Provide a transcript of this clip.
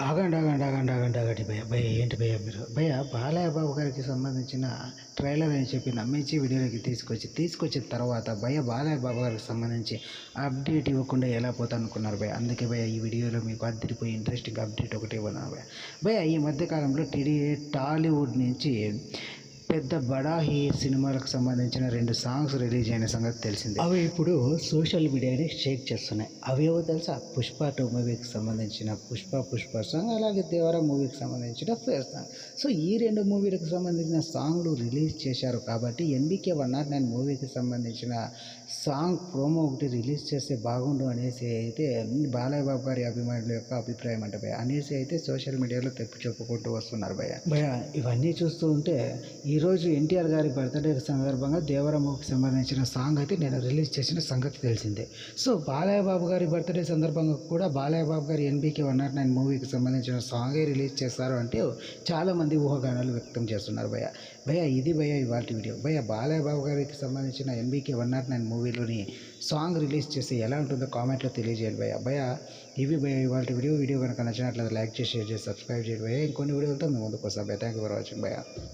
ఆగండి ఆగండి ఆగండి ఆగండి ఆగండి భయ్య భయ్య ఏంటి భయ్య మీరు భయ్య బాలయ్య బాబు గారికి సంబంధించిన ట్రైలర్ అని చెప్పి నమ్మించి వీడియోలోకి తీసుకొచ్చిన తర్వాత భయ్య బాలయ్య బాబు గారికి సంబంధించి అప్డేట్ ఇవ్వకుండా ఎలా పోతా అనుకున్నారు భయ్య. అందుకే భయ్య ఈ వీడియోలో మీకు అద్దరిపోయి ఇంట్రెస్టింగ్ అప్డేట్ ఒకటి ఇవ్వను భయ్య. భయ్య ఈ మధ్యకాలంలో టాలీవుడ్ నుంచి పెద్ద బడా సినిమాలకు సంబంధించిన 2 సాంగ్స్ రిలీజ్ అయిన సంగతి తెలిసింది. అవి ఇప్పుడు సోషల్ మీడియాని షేక్ చేస్తున్నాయి. అవేవో తెలుసా? పుష్ప 2 మూవీకి సంబంధించిన పుష్ప సాంగ్, అలాగే దేవరా మూవీకి సంబంధించిన ఫేర్ సాంగ్. సో ఈ 2 మూవీలకు సంబంధించిన సాంగ్లు రిలీజ్ చేశారు కాబట్టి ఎన్బికే 109 మూవీకి సంబంధించిన సాంగ్ ప్రోమో ఒకటి రిలీజ్ చేస్తే బాగుండు అనేసి అయితే బాలయ్య బాబు గారి అభిమానుల యొక్క అభిప్రాయం అంటే భయ అనేసి అయితే సోషల్ మీడియాలో తెప్పి చెప్పుకుంటూ వస్తున్నారు భయ. ఇవన్నీ చూస్తూ ఉంటే ఈరోజు ఎన్టీఆర్ గారి బర్త్డే సందర్భంగా దేవరా మూవీకి సంబంధించిన సాంగ్ అయితే నేను రిలీజ్ చేసిన సంగతి తెలిసిందే. సో బాలయ్య బాబు గారి బర్త్డే సందర్భంగా కూడా బాలయ్య బాబు గారి ఎన్బికే 109 మూవీకి సంబంధించిన సాంగే రిలీజ్ చేస్తారు అంటే చాలామంది ఊహాగానాలు వ్యక్తం చేస్తున్నారు భయ ఇది ఇవాళ వీడియో బాలయ్య బాబు గారికి సంబంధించిన ఎన్బికే 109 మూవీలోని సాంగ్ రిలీజ్ చేస్తే ఎలా ఉంటుందో కామెంట్లో తెలియజేయండి భయ ఇవి ఇవాళ వీడియో కనుక నచ్చినట్లయితే లైక్ చేసి షేర్ చేసి సబ్స్క్రైబ్ చేయండి ఇంకొన్ని వీడియోలతో మేము ముందుకు వస్తాం థ్యాంక్ యూ ఫర్ వాచింగ్